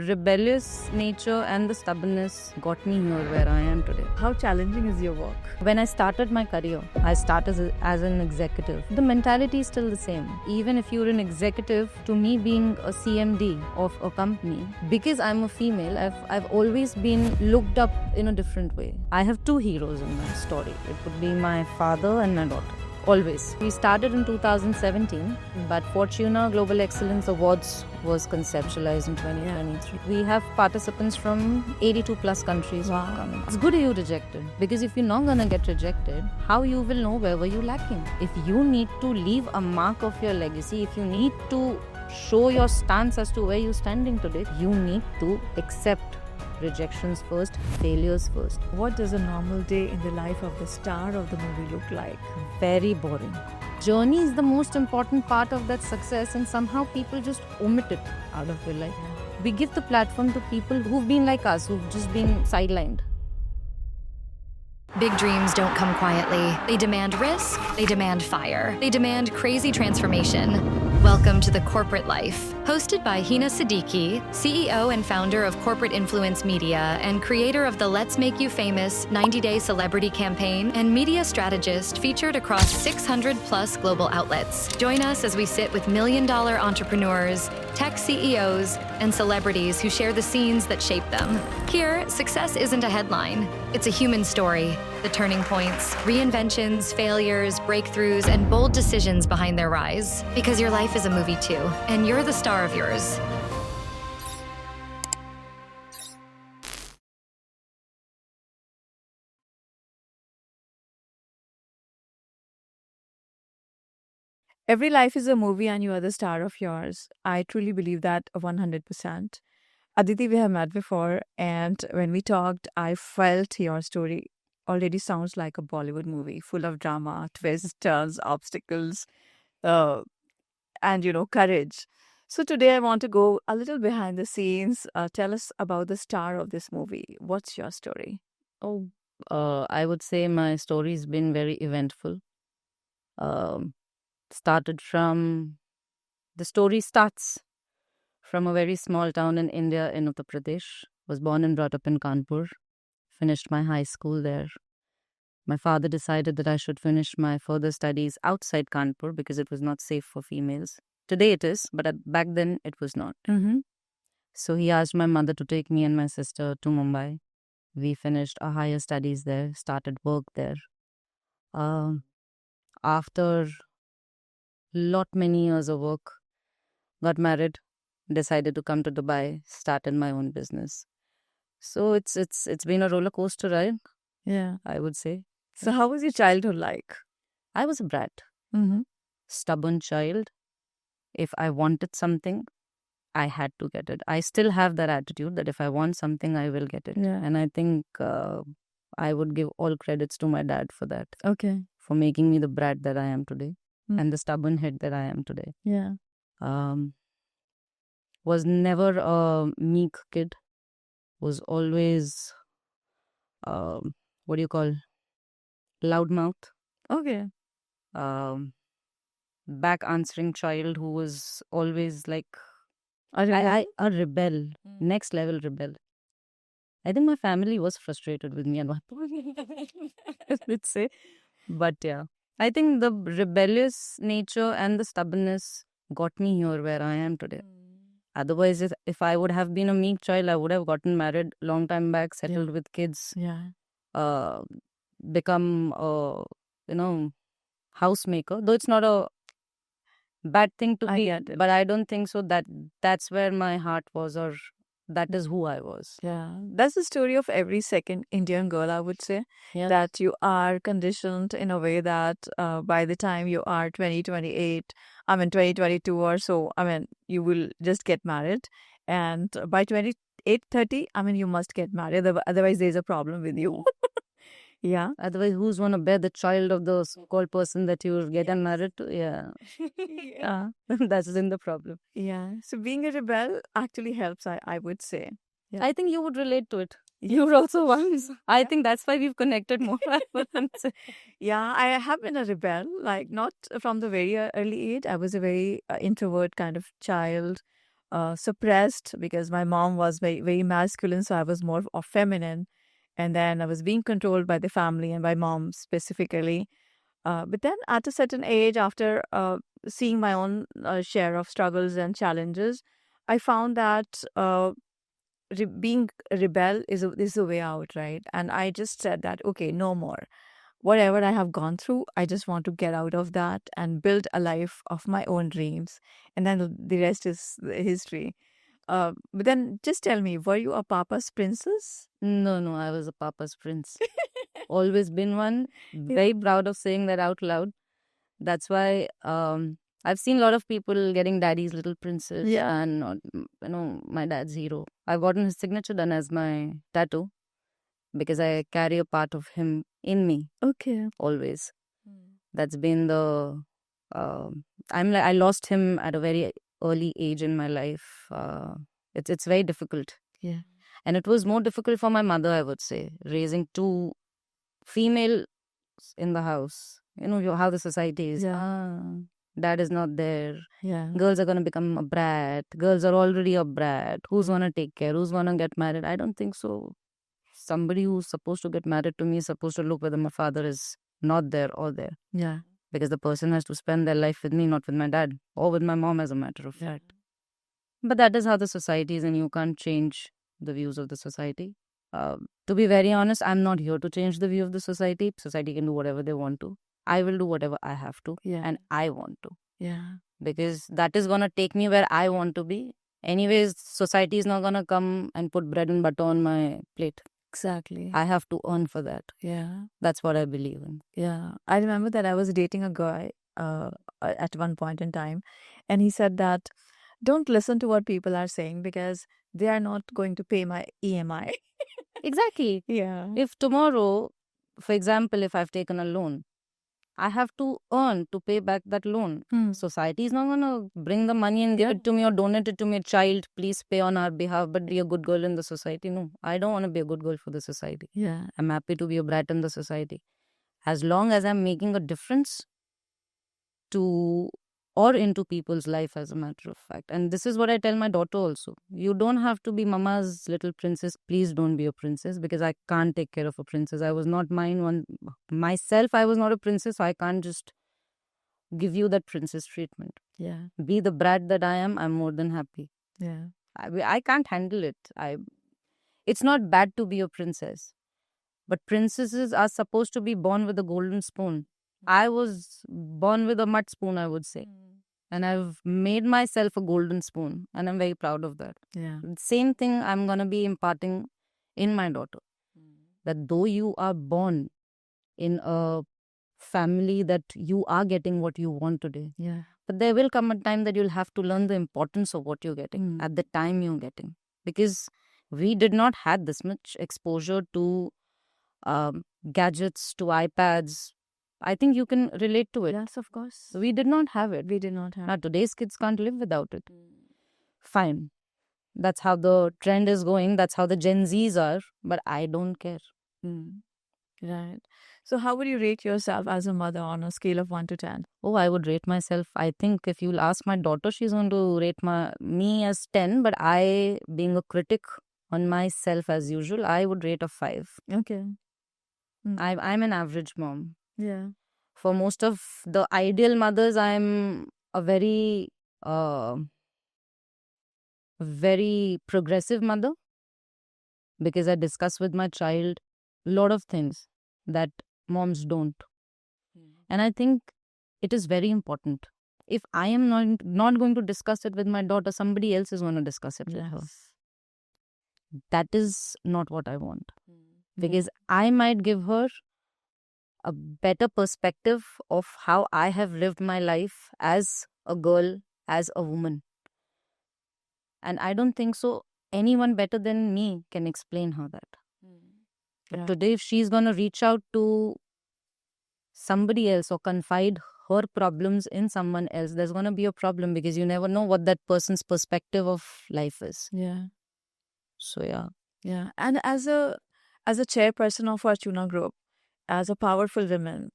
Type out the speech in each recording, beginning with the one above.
rebellious nature and the stubbornness got me here where I am today. How challenging is your work? When I started my career, I started as an executive. The mentality is still the same. Even if you're an executive, to me being a CMD of a company, because I'm a female, I've always been looked up in a different way. I have two heroes in my story. It would be my father and my daughter. Always. We started in 2017, but Fortuna Global Excellence Awards was conceptualized in 2023. We have participants from 82 plus countries. Wow. Coming. It's good you rejected, because if you're not gonna get rejected, how you will know where were you lacking? If you need to leave a mark of your legacy, if you need to show your stance as to where you're standing today, you need to accept rejections first, failures first. What does a normal day in the life of the star of the movie look like? Very boring. Journey is the most important part of that success, and somehow people just omit it out of your life. We give the platform to people who've been like us, who've just been sidelined. Big dreams don't come quietly. They demand risk, they demand fire, they demand crazy transformation. Welcome to The Corporate Life, hosted by Hina Siddiqui, CEO and founder of Corporate Influence Media and creator of the Let's Make You Famous 90-Day Celebrity Campaign and media strategist featured across 600 plus global outlets. Join us as we sit with million-dollar entrepreneurs, tech CEOs, and celebrities who share the scenes that shape them. Here, success isn't a headline. It's a human story. The turning points, reinventions, failures, breakthroughs, and bold decisions behind their rise. Because your life is a movie too, and you're the star of yours. Every life is a movie and you are the star of yours. I truly believe that 100%. Aditi, we have met before, and when we talked, I felt your story already sounds like a Bollywood movie, full of drama, twists, turns, obstacles, and courage. So today I want to go a little behind the scenes. Tell us about the star of this movie. What's your story? I would say my story's been very eventful. The story starts from a very small town in India, in Uttar Pradesh. Was born and brought up in Kanpur. Finished my high school there. My father decided that I should finish my further studies outside Kanpur because it was not safe for females. Today it is, but back then it was not. Mm-hmm. So he asked my mother to take me and my sister to Mumbai. We finished our higher studies there, started work there. After many years of work, got married, decided to come to Dubai, started my own business. So it's been a roller coaster ride, Yeah. I would say. So how was your childhood like? I was a brat, Mm-hmm. stubborn child. If I wanted something, I had to get it. I still have that attitude that if I want something, I will get it. Yeah. And I think I would give all credits to my dad for that, Okay. for making me the brat that I am today Mm. and the stubborn head that I am today. Yeah. Was never a meek kid. Was always, what do you call, loudmouth. Okay. Back answering child who was always like A rebel. a rebel, Mm. next level rebel. I think my family was frustrated with me at one point, let's say. But yeah, I think the rebellious nature and the stubbornness got me here where I am today. Otherwise, if I would have been a meek child, I would have gotten married long time back, settled with kids, Yeah. become a, housemaker. Though it's not a bad thing to I be, get it. but I don't think so that's where my heart was, or that is who I was. Yeah. That's the story of every second Indian girl, I would say. Yeah. That you are conditioned in a way that by the time you are 2028, 2022 or so, you will just get married. And by 28, 30, you must get married. Otherwise, there's a problem with you. Yeah. Otherwise, who's gonna bear the child of the so-called person that you're getting married to? Yeah. Yeah. That's in the problem. Yeah. So being a rebel actually helps, I would say. Yeah. I think you would relate to it. You're also one. I think that's why we've connected more. Yeah, I have been a rebel, like not from the very early age. I was a very introvert kind of child. suppressed because my mom was very, very masculine, so I was more of feminine. And then I was being controlled by the family and by mom specifically. But then at a certain age, after seeing my own share of struggles and challenges, I found that being a rebel is a way out, right? And I just said that, okay, no more. Whatever I have gone through, I just want to get out of that and build a life of my own dreams. And then the rest is history. But then just tell me, were you a Papa's princess? No, I was a Papa's prince. Always been one. Very proud of saying that out loud. That's why I've seen a lot of people getting daddy's little princess. Yeah. And my dad's hero. I've gotten his signature done as my tattoo because I carry a part of him in me Okay. always. That's been the I lost him at a very early age in my life. It's very difficult. Yeah. And it was more difficult for my mother, I would say, raising two females in the house. How the society is. Yeah. Dad is not there. Yeah. Girls are going to become a brat. Girls are already a brat. Who's going to take care? Who's going to get married? I don't think so. Somebody who's supposed to get married to me is supposed to look whether my father is not there or there. Yeah. Because the person has to spend their life with me, not with my dad or with my mom, as a matter of fact. But that is how the society is, and you can't change the views of the society. To be very honest, I'm not here to change the view of the society. Society can do whatever they want to. I will do whatever I have to, and I want to. Yeah. Because that is going to take me where I want to be. Anyways, society is not going to come and put bread and butter on my plate. Exactly. I have to earn for that. Yeah. That's what I believe in. Yeah. I remember that I was dating a guy at one point in time, and he said that don't listen to what people are saying because they are not going to pay my EMI. Exactly. Yeah. If tomorrow, for example, if I've taken a loan, I have to earn to pay back that loan. Society is not going to bring the money and give it to me or donate it to me. Child, please pay on our behalf, but be a good girl in the society. No, I don't want to be a good girl for the society. Yeah. I'm happy to be a brat in the society. As long as I'm making a difference to or into people's life, as a matter of fact. And this is what I tell my daughter also. You don't have to be mama's little princess. Please don't be a princess, because I can't take care of a princess. I was not myself. I was not a princess. So I can't just give you that princess treatment. Yeah. Be the brat that I am. I'm more than happy. Yeah. I can't handle it. It's not bad to be a princess, but princesses are supposed to be born with a golden spoon. I was born with a mud spoon, I would say. And I've made myself a golden spoon. And I'm very proud of that. Yeah. Same thing I'm going to be imparting in my daughter. That though you are born in a family that you are getting what you want today. Yeah. But there will come a time that you'll have to learn the importance of what you're getting at the time you're getting. Because we did not have this much exposure to gadgets, to iPads. I think you can relate to it. Yes, of course. We did not have it. We did not have. Now, today's kids can't live without it. Fine. That's how the trend is going. That's how the Gen Zs are. But I don't care. Right. So how would you rate yourself as a mother on a scale of 1 to 10? Oh, I would rate myself. I think if you'll ask my daughter, she's going to rate me as 10. But I, being a critic on myself as usual, I would rate a 5. Okay. I'm an average mom. Yeah. For most of the ideal mothers, I'm a very, very progressive mother, because I discuss with my child a lot of things that moms don't. And I think it is very important. If I am not going to discuss it with my daughter, somebody else is going to discuss it with her. That is not what I want. Because I might give her a better perspective of how I have lived my life as a girl, as a woman. And I don't think so anyone better than me can explain her that. But today, if she's going to reach out to somebody else or confide her problems in someone else, there's going to be a problem, because you never know what that person's perspective of life is. Yeah. So, yeah. Yeah. And as a chairperson of Fortuna Group, as a powerful woman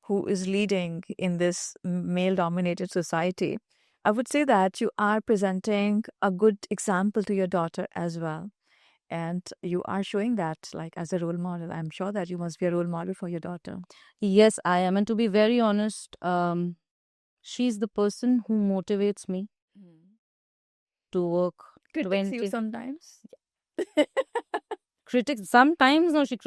who is leading in this male-dominated society, I would say that you are presenting a good example to your daughter as well. And you are showing that like as a role model. I'm sure that you must be a role model for your daughter. Yes, I am. And to be very honest, she's the person who motivates me to work Critics you 20. sometimes. Critics sometimes, no, she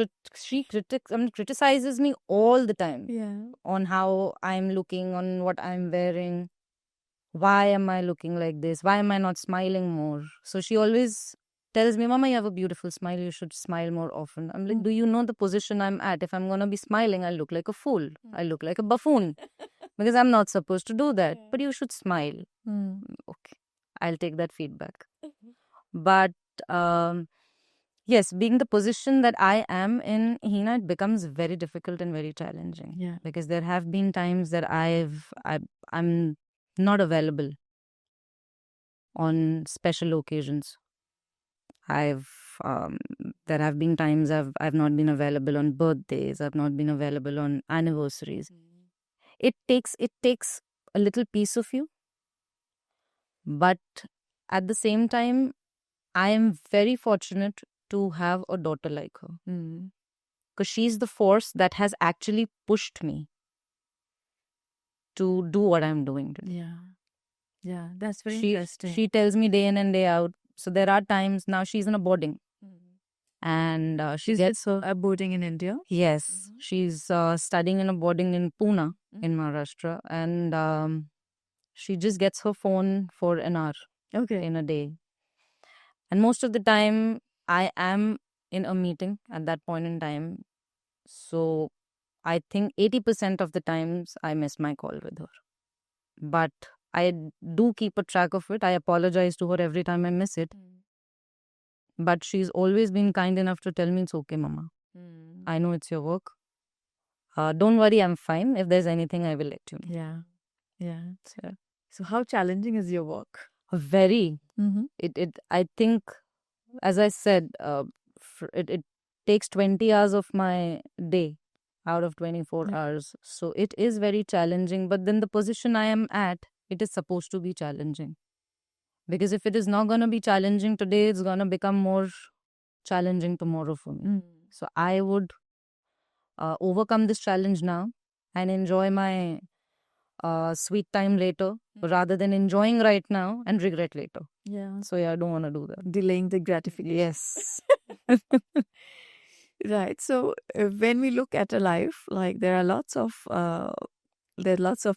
criticizes me all the time Yeah. on how I'm looking, on what I'm wearing. Why am I looking like this? Why am I not smiling more? So she always tells me, Mama, you have a beautiful smile. You should smile more often. I'm like, do you know the position I'm at? If I'm going to be smiling, I'll look like a fool. I look like a buffoon because I'm not supposed to do that. But you should smile. Okay, I'll take that feedback. But yes, being the position that I am in, Hina, it becomes very difficult and very challenging. Yeah. Because there have been times that I'm not available on special occasions. There have been times I've not been available on birthdays. I've not been available on anniversaries. It takes a little piece of you, but at the same time, I am very fortunate to have a daughter like her, because she's the force that has actually pushed me to do what I'm doing today. Yeah. Yeah. That's very She interesting. she tells me day in and day out. So there are times now she's in a boarding, and she She's gets her. a boarding in India. Yes, she's studying in a boarding in Pune, in Maharashtra, and she just gets her phone for an hour Okay. in a day. And most of the time, I am in a meeting at that point in time. So I think 80% of the times I miss my call with her. But I do keep a track of it. I apologize to her every time I miss it. But she's always been kind enough to tell me, it's okay, Mama. I know it's your work. Don't worry, I'm fine. If there's anything, I will let you know. Yeah. Yeah. So how challenging is your work? Very. I think, as I said, it takes 20 hours of my day out of 24 hours. So it is very challenging. But then the position I am at, it is supposed to be challenging. Because if it is not going to be challenging today, it's going to become more challenging tomorrow for me. So I would overcome this challenge now and enjoy my sweet time later rather than enjoying right now and regret later. Yeah. So I don't want to do that. Delaying the gratification. Yes. Right. So when we look at a life, like there are lots of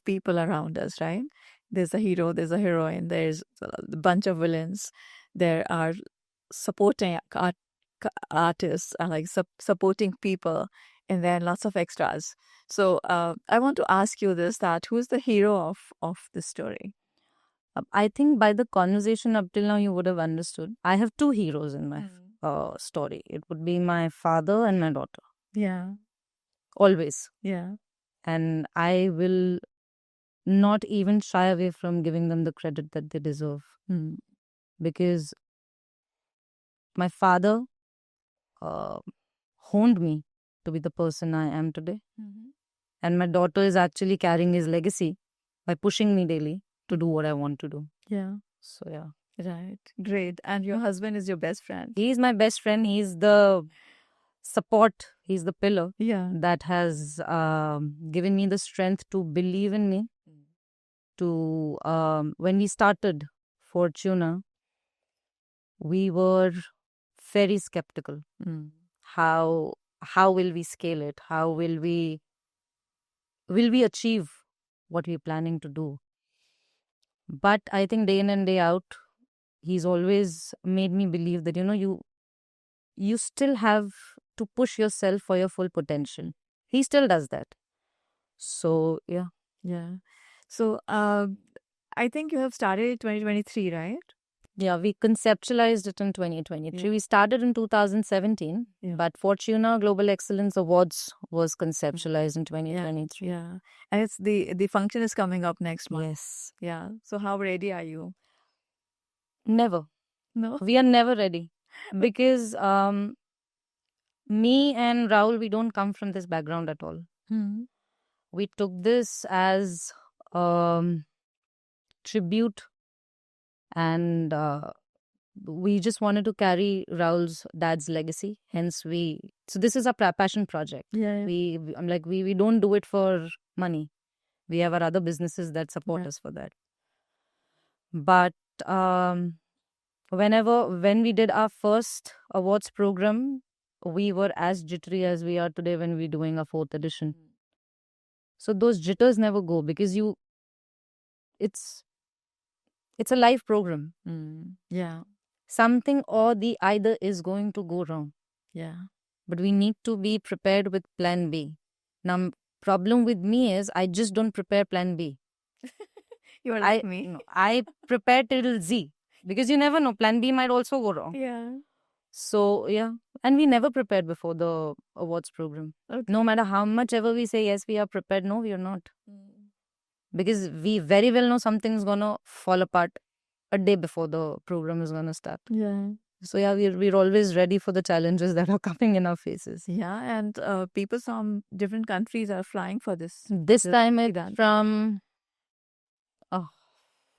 people around us, right? There's a hero, there's a heroine, there's a bunch of villains. There are supporting artists, like supporting people, and then lots of extras. So I want to ask you this: that who's the hero of the story? I think by the conversation up till now, you would have understood. I have two heroes in my story. It would be my father and my daughter. Yeah. Always. Yeah. And I will not even shy away from giving them the credit that they deserve. Because my father honed me to be the person I am today. And my daughter is actually carrying his legacy by pushing me daily to do what I want to do. Yeah. So, yeah. Right. Great. And your husband is your best friend. He's my best friend. He's the support. He's the pillar that has given me the strength to believe in me. To when we started Fortuna, we were very skeptical. How will we scale it? How will we achieve what we're planning to do? But I think day in and day out, he's always made me believe that, you still have to push yourself for your full potential. He still does that. So, yeah. Yeah. So, I think you have started 2023, right? Yeah, we conceptualized it in 2023. Yeah. We started in 2017, but Fortuna Global Excellence Awards was conceptualized in 2023. Yeah. And it's the function is coming up next month. Yes. Yeah. So how ready are you? Never. No. We are never ready. Because me and Rahul, we don't come from this background at all. We took this as tribute, and we just wanted to carry Raul's dad's legacy. Hence, so this is our passion project. Yeah. We don't do it for money. We have our other businesses that support Yeah. us for that. But when we did our first awards program, we were as jittery as we are today when we're doing our 4th edition. So those jitters never go, because it's a live program. Yeah. Something or the either is going to go wrong. Yeah. But we need to be prepared with plan B. Now, problem with me is I just don't prepare plan B. You're like me. No, I prepare till Z, because you never know, plan B might also go wrong. Yeah. So yeah, and we never prepared before the awards program. Okay. No matter how much ever we say yes, we are prepared. No, we are not, because we very well know something's gonna fall apart a day before the program is gonna start. Yeah. So yeah, we're always ready for the challenges that are coming in our faces. Yeah, and people from different countries are flying for this. This This time it's event. from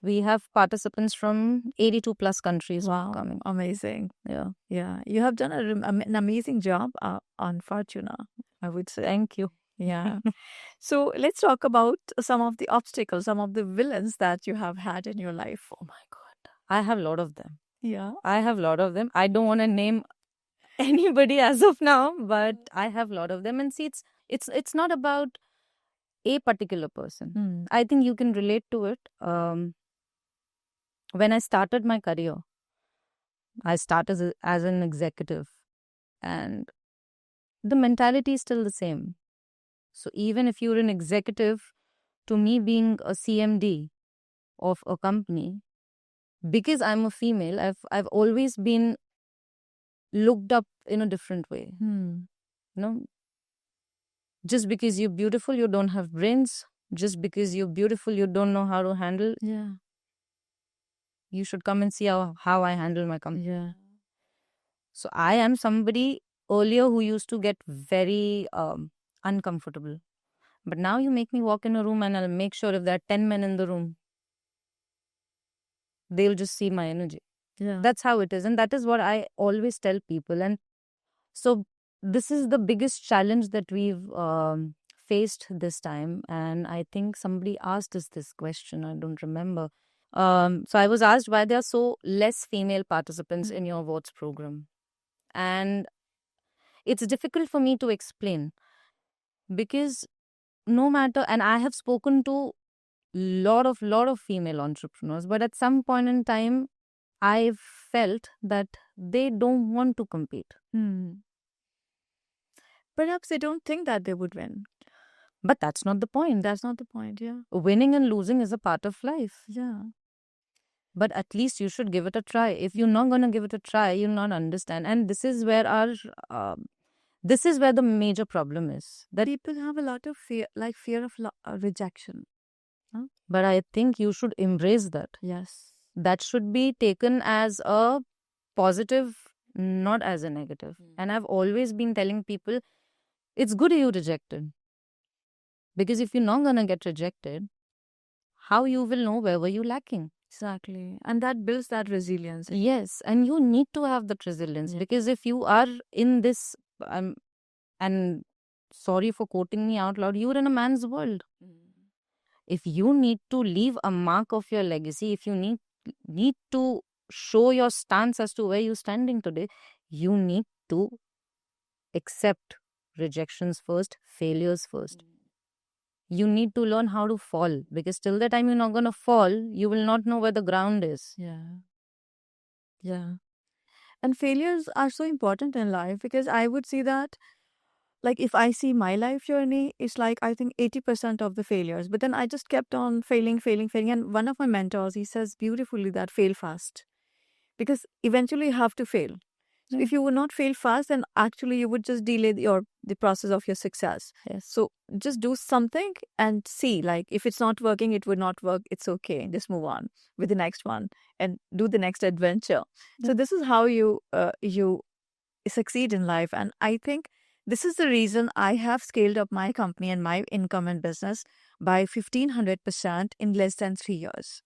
we have participants from 82 plus countries Wow, coming. amazing. Yeah, Yeah, you have done an amazing job on Fortuna, I would say. thank you. Yeah. So let's talk about some of the obstacles, some of the villains that you have had in your life. Oh my God, I have a lot of them. Yeah. I have a lot of them. I don't want to name anybody as of now, but I have a lot of them. And see, it's not about a particular person. I think you can relate to it. When I started my career, I started as an executive, and the mentality is still the same. So even if you're an executive, to me being a CMD of a company, because I'm a female, I've always been looked up in a different way. You know, just because you're beautiful, you don't have brains. Just because you're beautiful, you don't know how to handle. Yeah. You should come and see how I handle my company. Yeah. So I am somebody earlier who used to get very uncomfortable. But now you make me walk in a room and I'll make sure if there are 10 men in the room, they'll just see my energy. Yeah. That's how it is. And that is what I always tell people. And so this is the biggest challenge that we've faced this time. And I think somebody asked us this question. I don't remember. So I was asked why there are so less female participants in your awards program. And it's difficult for me to explain, because no matter, and I have spoken to lot of female entrepreneurs, but at some point in time, I felt that they don't want to compete. Perhaps they don't think that they would win. But that's not the point. That's not the point, yeah. Winning and losing is a part of life. Yeah. But at least you should give it a try. If you're not going to give it a try, you'll not understand. And this is where the major problem is. That People have a lot of fear, like fear of rejection. But I think you should embrace that. Yes. That should be taken as a positive, not as a negative. And I've always been telling people, it's good you rejected. Because if you're not going to get rejected, how you will know where were you lacking? Exactly. And that builds that resilience. Yes. And you need to have that resilience. Yeah. Because if you are in this, and sorry for quoting me out loud, you're in a man's world. If you need to leave a mark of your legacy, if you need to show your stance as to where you're standing today, you need to accept rejections first, failures first. You need to learn how to fall, because till the time you're not going to fall, you will not know where the ground is. Yeah. Yeah. And failures are so important in life, because I would see that, like, if I see my life journey, it's like, I think 80% of the failures. But then I just kept on failing. And one of my mentors, he says beautifully that fail fast. Because eventually you have to fail. So if you would not fail fast, then actually you would just delay the process of your success. Yes. So just do something and see, like, if it's not working, it would not work. It's okay. Just move on with the next one and do the next adventure. So this is how you succeed in life. And I think this is the reason I have scaled up my company and my income and business by 1,500% in less than 3 years.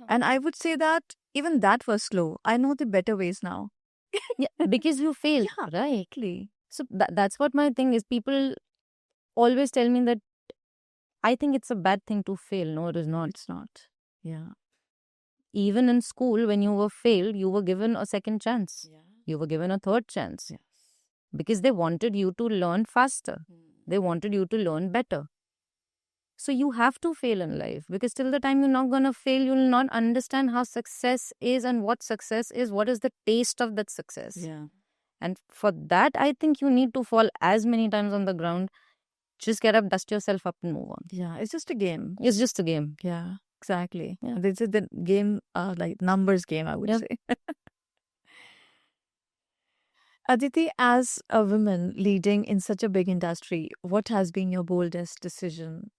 And I would say that even that was slow. I know the better ways now. Yeah, because you failed, Yeah, right? exactly. So that's what my thing is. People always tell me that I think it's a bad thing to fail. No, it is not. It's not. Yeah. Even in school, when you were failed, you were given a second chance. You were given a third chance Yes. because they wanted you to learn faster. They wanted you to learn better. So you have to fail in life because till the time you're not going to fail, you'll not understand how success is and what success is. What is the taste of that success? Yeah. And for that, I think you need to fall as many times on the ground. Just get up, dust yourself up, and move on. Yeah. It's just a game. It's just a game. Yeah. Exactly. Yeah. This is the game, like numbers game, I would Yeah. say. Aditi, as a woman leading in such a big industry, what has been your boldest decision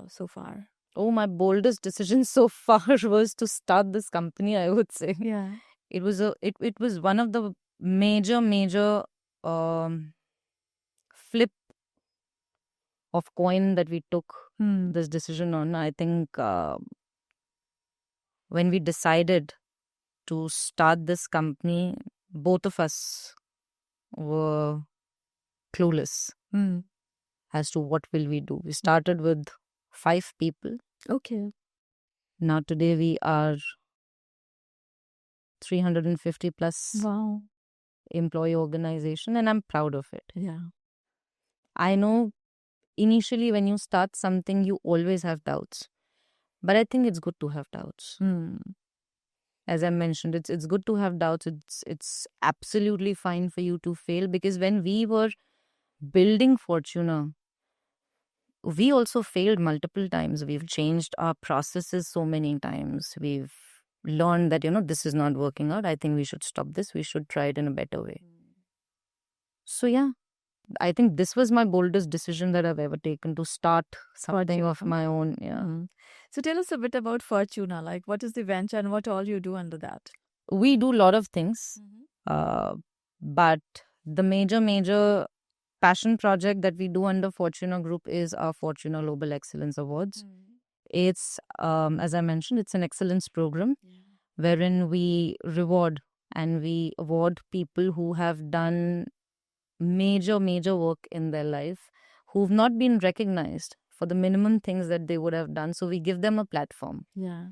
so far? Oh, my boldest decision so far was to start this company, I would say. Yeah. It was one of the major flip of coin that we took this decision on. I think when we decided to start this company, both of us were clueless as to what will we do. We started with 5 people. Okay. Now today we are 350 plus Wow. employee organization, and I'm proud of it. Yeah. I know initially when you start something, you always have doubts. But I think it's good to have doubts. As I mentioned, it's good to have doubts. It's absolutely fine for you to fail because when we were building Fortuna, we also failed multiple times. We've changed our processes so many times. We've learned that, this is not working out. I think we should stop this. We should try it in a better way. So, yeah, I think this was my boldest decision that I've ever taken, to start something of my own. Yeah. So tell us a bit about Fortuna. Like, what is the venture and what all you do under that? We do a lot of things, but the major passion project that we do under Fortuna Group is our Fortuna Global Excellence Awards. It's, as I mentioned, it's an excellence program wherein we reward and we award people who have done major work in their life, who've not been recognized for the minimum things that they would have done. So we give them a platform. Yeah.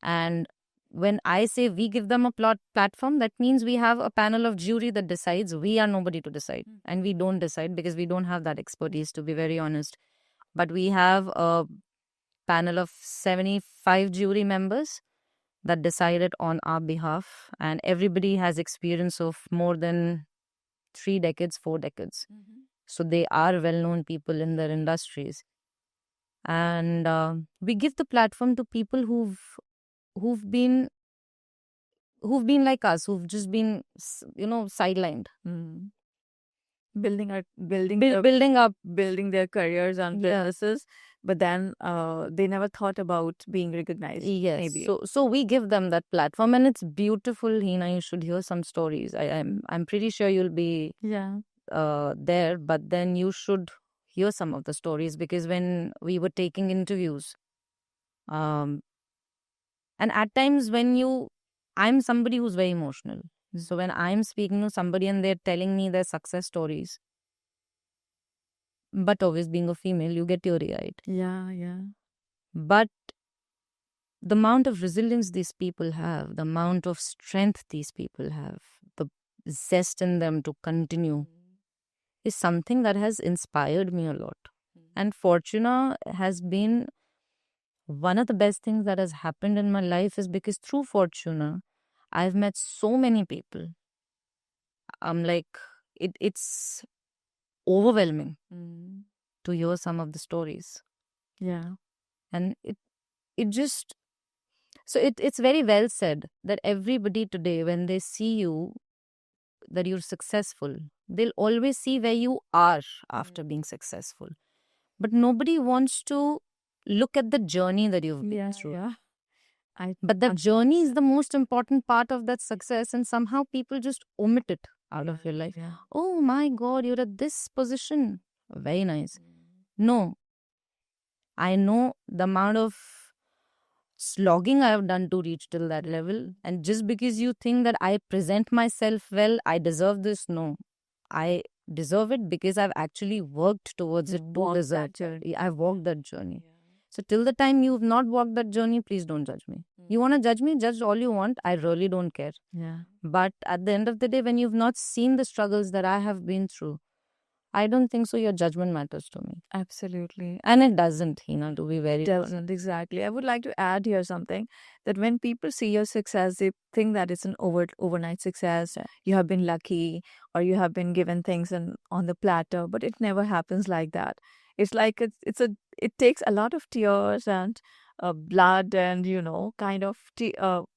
And when I say we give them a platform, that means we have a panel of jury that decides. We are nobody to decide. And we don't decide because we don't have that expertise, to be very honest. But we have a panel of 75 jury members that decided on our behalf. And everybody has experience of more than 3 decades, 4 decades. So they are well-known people in their industries. And we give the platform to people who've been like us, who've just been, sidelined. Building their careers and businesses, but then they never thought about being recognized. Yes. Maybe. So we give them that platform, and it's beautiful. Hina, you should hear some stories. I'm pretty sure you'll be there, but then you should hear some of the stories, because when we were taking interviews, and at times I'm somebody who's very emotional. So when I'm speaking to somebody and they're telling me their success stories, but always being a female, you get teary-eyed. Yeah. But the amount of resilience these people have, the amount of strength these people have, the zest in them to continue is something that has inspired me a lot. And Fortuna has been one of the best things that has happened in my life, is because through Fortuna, I've met so many people. I'm like, it's overwhelming to hear some of the stories. Yeah. And it's very well said that everybody today, when they see you, that you're successful, they'll always see where you are after being successful. But nobody wants to look at the journey that you've been through. Yeah. But that journey is the most important part of that success, and somehow people just omit it out of your life. Yeah. Oh my God, you're at this position. Very nice. No. I know the amount of slogging I have done to reach till that level. And just because you think that I present myself well, I deserve this, no. I deserve it because I've actually worked towards it to Walked deserve that it. journey. I've walked that journey. So till the time you've not walked that journey, please don't judge me. You want to judge me, judge all you want. I really don't care. Yeah. But at the end of the day, when you've not seen the struggles that I have been through, I don't think so your judgment matters to me. Absolutely. And it doesn't, Hina, to be very honest. Doesn't exactly. I would like to add here something that when people see your success, they think that it's an overnight success. You have been lucky, or you have been given things on the platter, but it never happens like that. It's like it takes a lot of tears and blood and kind of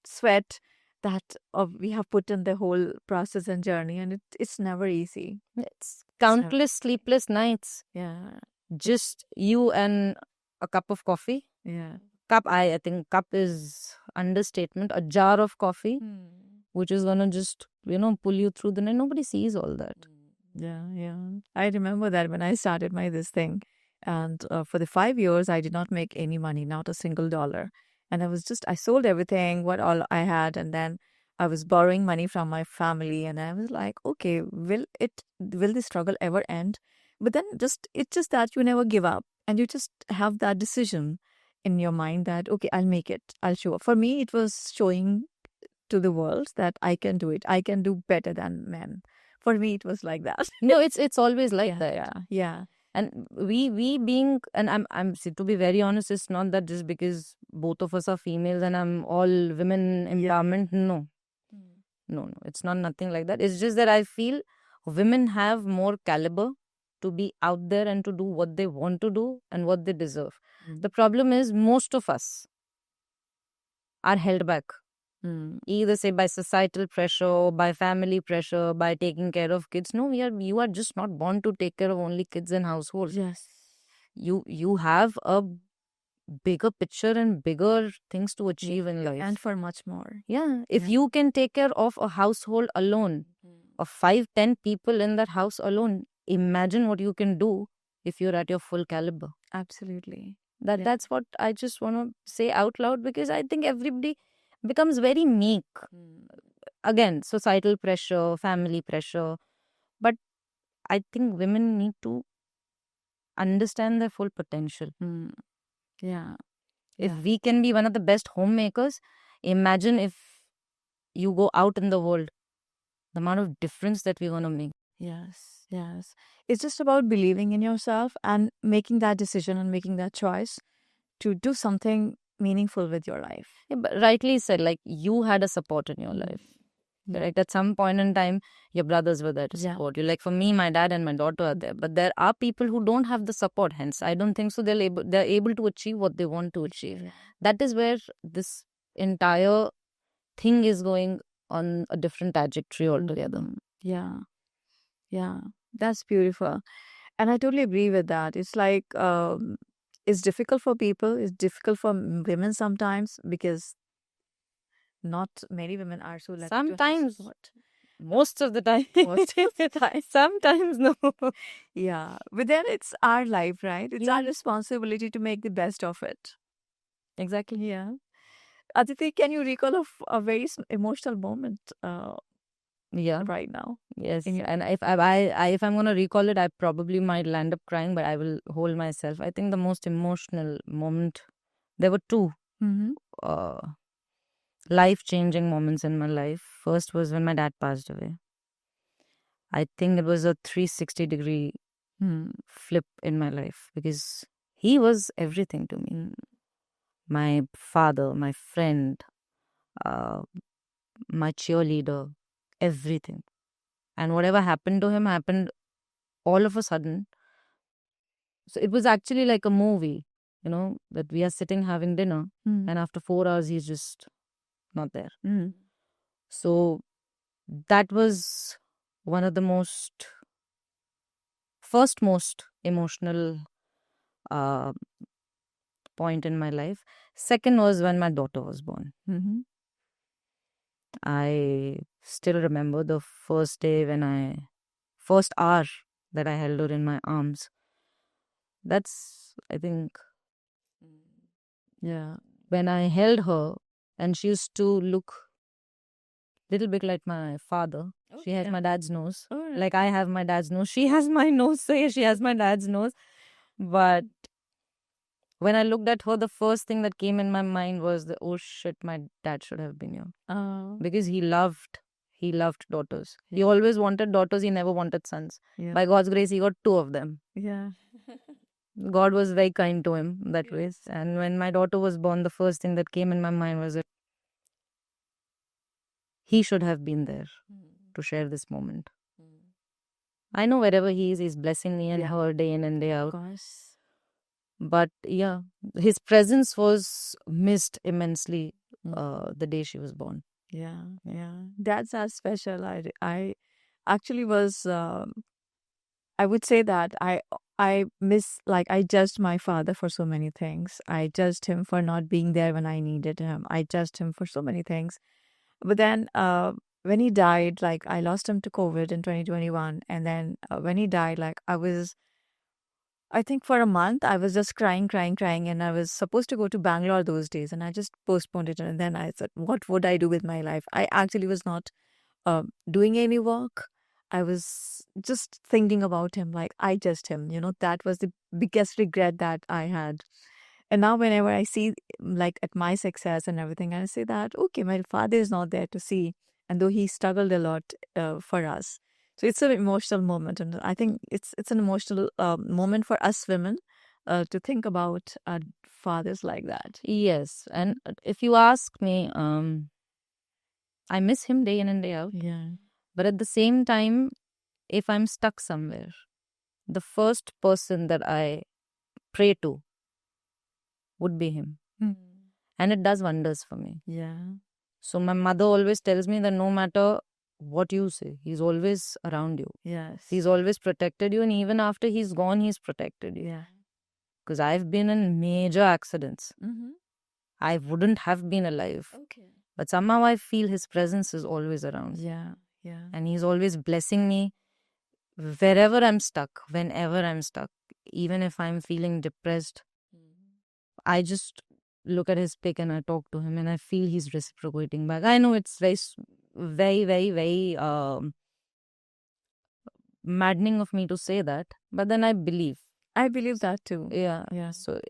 sweat that we have put in the whole process and journey, and it's never easy. It's countless sleepless nights. Yeah, Just you and a cup of coffee. yeah. Cup, I think cup is understatement. A jar of coffee, which is gonna just, pull you through the night. Nobody sees all that. Yeah, yeah. I remember that when I started this thing, and for the 5 years, I did not make any money, not a single dollar. And I sold everything, what all I had, and then I was borrowing money from my family, and I was like, okay, will the struggle ever end? But then it's just that you never give up, and you just have that decision in your mind that, okay, I'll make it, I'll show up. For me, it was showing to the world that I can do it. I can do better than men. For me, it was like that. No, it's always like Yeah, that. yeah, yeah. And we being, and I'm see, to be very honest, it's not that just because both of us are females and I'm all women empowerment. No, no, it's not nothing like that. It's just that I feel women have more caliber to be out there and to do what they want to do and what they deserve. The problem is most of us are held back. Either say by societal pressure, by family pressure, by taking care of kids. No, you are just not born to take care of only kids and households. Yes. You have a bigger picture and bigger things to achieve in life. And for much more. Yeah, if you can take care of a household alone, of 5-10 people in that house alone, imagine what you can do if you're at your full caliber. Absolutely. That's what I just want to say out loud, because I think everybody becomes very meek. Again, societal pressure, family pressure. But I think women need to understand their full potential. Yeah. If we can be one of the best homemakers, imagine if you go out in the world, the amount of difference that we're going to make. Yes, yes. It's just about believing in yourself and making that decision and making that choice to do something meaningful with your life. Yeah, but rightly said, like you had a support in your life. Right? At some point in time, your brothers were there to support you. Like for me, my dad and my daughter are there. But there are people who don't have the support. Hence, I don't think so they're able to achieve what they want to achieve. That is where this entire thing is going on a different trajectory altogether. Yeah. Yeah. That's beautiful. And I totally agree with that. It's like it's difficult for people. It's difficult for women sometimes because not many women are so lucky. Sometimes. Most of the time. Most of the time. Sometimes no. Yeah. But then it's our life, right? It's our responsibility to make the best of it. Exactly. Yeah. Aditi, can you recall of a very emotional moment right now? Yes. And if I'm going to recall it, I probably might land up crying, but I will hold myself. I think the most emotional moment, there were two life-changing moments in my life. First was when my dad passed away. I think it was a 360-degree flip in my life because he was everything to me. My father, my friend, my cheerleader, everything. And whatever happened to him happened all of a sudden. So it was actually like a movie, that we are sitting having dinner and after 4 hours he's just not there. So that was one of the most emotional point in my life. Second was when my daughter was born. I still remember the first hour that I held her in my arms. That's, I think, when I held her, and she used to look little bit like my father. She has my dad's nose. Like I have my dad's nose. She has my nose. So yeah, she has my dad's nose. But when I looked at her, the first thing that came in my mind was oh shit, my dad should have been here. Because he loved daughters. He always wanted daughters. He never wanted sons. Yeah. By God's grace, he got 2 of them. Yeah. God was very kind to him that way. And when my daughter was born, the first thing that came in my mind was that he should have been there to share this moment. I know wherever he is, he's blessing me and her day in and day out. Of course. But yeah, his presence was missed immensely the day she was born. Yeah. That's as special. I actually was. I would say that I miss, like, I judged my father for so many things. I judged him for not being there when I needed him. I judged him for so many things. But then when he died, like, I lost him to COVID in 2021. And then when he died, like, I think for a month, I was just crying. And I was supposed to go to Bangalore those days. And I just postponed it. And then I said, what would I do with my life? I actually was not doing any work. I was just thinking about him, like, I judged him. That was the biggest regret that I had. And now whenever I see, like, at my success and everything, I say that, okay, my father is not there to see. And though he struggled a lot for us. So it's an emotional moment. And I think it's an emotional moment for us women to think about our fathers like that. Yes. And if you ask me, I miss him day in and day out. Yeah. But at the same time, if I'm stuck somewhere, the first person that I pray to would be him. And it does wonders for me. Yeah. So my mother always tells me that no matter what you say, he's always around you. Yes. He's always protected you. And even after he's gone, he's protected you. Yeah. Because I've been in major accidents. I wouldn't have been alive. Okay. But somehow I feel his presence is always around. Yeah. And he's always blessing me wherever I'm stuck, whenever I'm stuck. Even if I'm feeling depressed, I just look at his pic and I talk to him and I feel he's reciprocating back. I know it's very, very, very maddening of me to say that, but then I believe. I believe that too. Yeah. So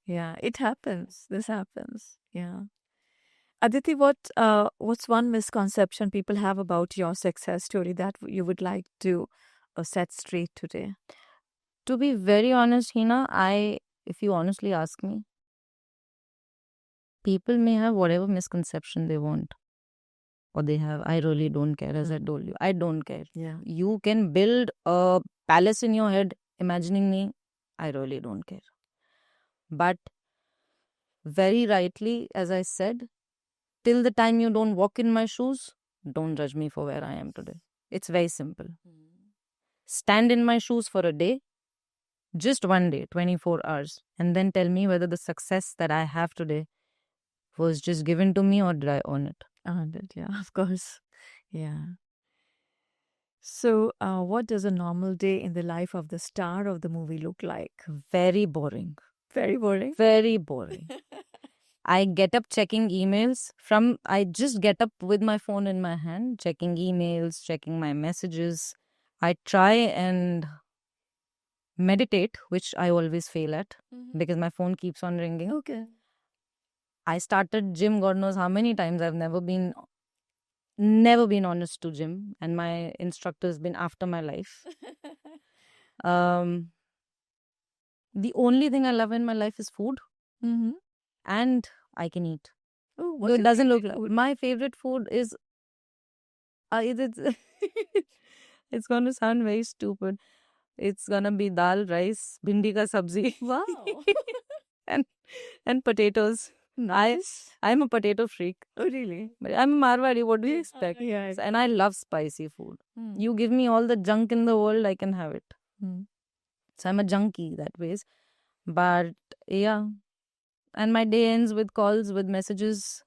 yeah, it happens. This happens. Yeah. Aditi, what's one misconception people have about your success story that you would like to set straight today? To be very honest, Hina, if you honestly ask me, people may have whatever misconception they want or they have. I really don't care, as I told you. I don't care. Yeah. You can build a palace in your head imagining me. I really don't care. But very rightly, as I said, till the time you don't walk in my shoes, don't judge me for where I am today. It's very simple. Stand in my shoes for a day, just one day, 24 hours, and then tell me whether the success that I have today was just given to me or did I earn it? Earned it, yeah, of course. Yeah. So, what does a normal day in the life of the star of the movie look like? Very boring. Very boring? Very boring. I get up checking emails I just get up with my phone in my hand, checking emails, checking my messages. I try and meditate, which I always fail at because my phone keeps on ringing. Okay. I started gym, God knows how many times. I've never been honest to gym, and my instructor's been after my life. The only thing I love in my life is food. And I can eat. Oh, it doesn't look like my favorite food is. It's gonna sound very stupid. It's gonna be dal, rice, bhindi ka sabzi. Wow. and potatoes. Nice. I'm a potato freak. Oh, really? But I'm a Marwari. What do you expect? Yeah. And I love spicy food. You give me all the junk in the world, I can have it. So I'm a junkie that ways. But yeah. And my day ends with calls, with messages.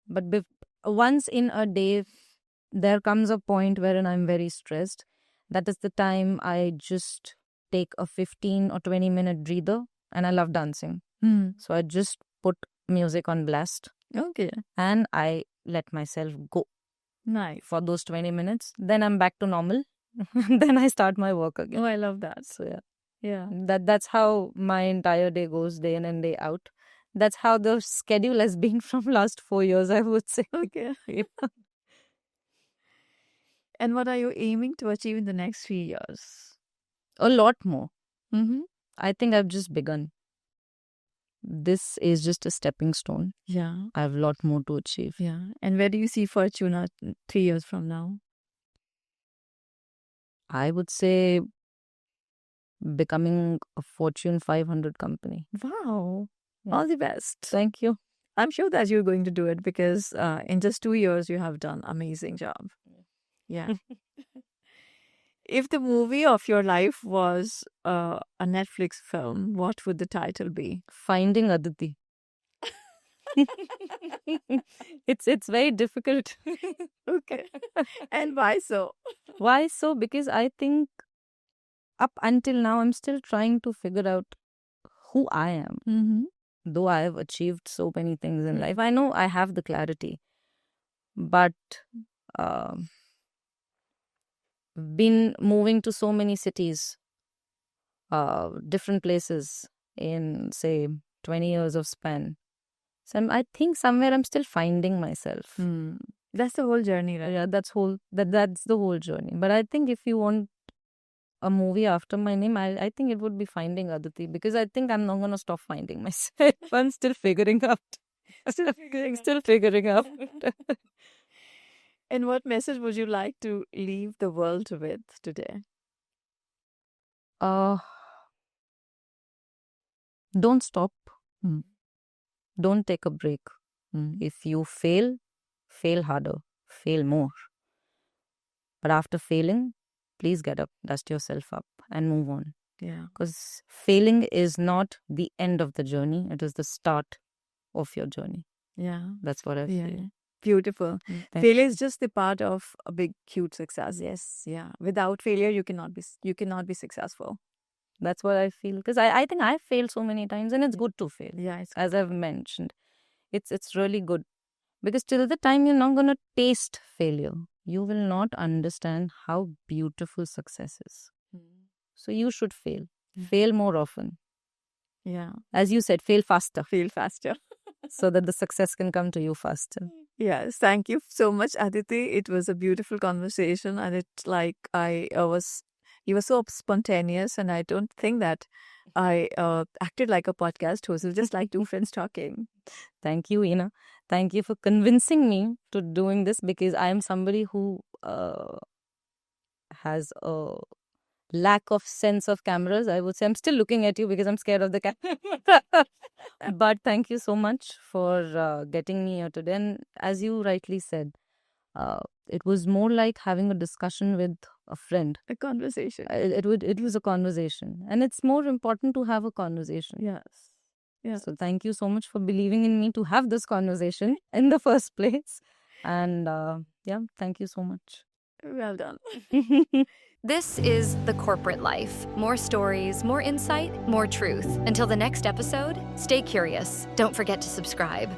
But once in a day, there comes a point wherein I'm very stressed. That is the time I just take a 15 or 20 minute breather. And I love dancing. So I just put music on blast, Okay. and I let myself go Nice. for those 20 minutes. Then I'm back to normal. Then I start my work again. Oh, I love that. So yeah, Yeah. that's how my entire day goes, day in and day out. That's how the schedule has been from last 4 years, I would say. Okay. Yeah. And what are you aiming to achieve in the next 3 years? A lot more. Mm-hmm. I think I've just begun. This is just a stepping stone. Yeah. I have a lot more to achieve. Yeah. And where do you see Fortuna 3 years from now? I would say becoming a Fortune 500 company. Wow. Yeah. All the best. Thank you. I'm sure that you're going to do it because in just 2 years you have done amazing job. Yeah. If the movie of your life was a Netflix film, what would the title be? Finding Aditi. It's very difficult. Okay. And why so? Why so? Because I think up until now I'm still trying to figure out who I am. Mm-hmm. Though I have achieved so many things in life, I know I have the clarity, but been moving to so many cities, different places in say 20 years of span. So I think somewhere I'm still finding myself. That's the whole journey, right? Yeah, that's the whole journey. But I think if you want a movie after my name, I think it would be Finding Aditi, because I think I'm not gonna stop finding myself. I'm still figuring out. Still figuring out. And what message would you like to leave the world with today? Don't stop. Mm. Don't take a break. If you fail harder, fail more. But after failing, please get up, dust yourself up, and move on. Yeah. Because failing is not the end of the journey, it is the start of your journey. Yeah. That's what I feel. Beautiful. Thank Failure is just the part of a big, huge success. Yes. Yeah. Without failure, you cannot be successful. That's what I feel. Because I think I've failed so many times, and it's good to fail. Yeah. As I've mentioned, it's really good. Because till the time you're not going to taste failure, you will not understand how beautiful success is. So you should fail. Fail more often. Yeah. As you said, fail faster. Fail faster. So that the success can come to you faster. Yes. Thank you so much, Aditi. It was a beautiful conversation, and it's like you were so spontaneous, and I don't think that I acted like a podcast host. It was just like two friends talking. Thank you, Ina. Thank you for convincing me to doing this, because I am somebody who has a lack of sense of cameras. I would say I'm still looking at you because I'm scared of the camera. But thank you so much for getting me here today. And as you rightly said, it was more like having a discussion with a friend. A conversation. It was a conversation, and it's more important to have a conversation. Yes. Yeah. So thank you so much for believing in me to have this conversation in the first place. And thank you so much. Well done. This is The Corporate Life. More stories, more insight, more truth. Until the next episode, stay curious. Don't forget to subscribe.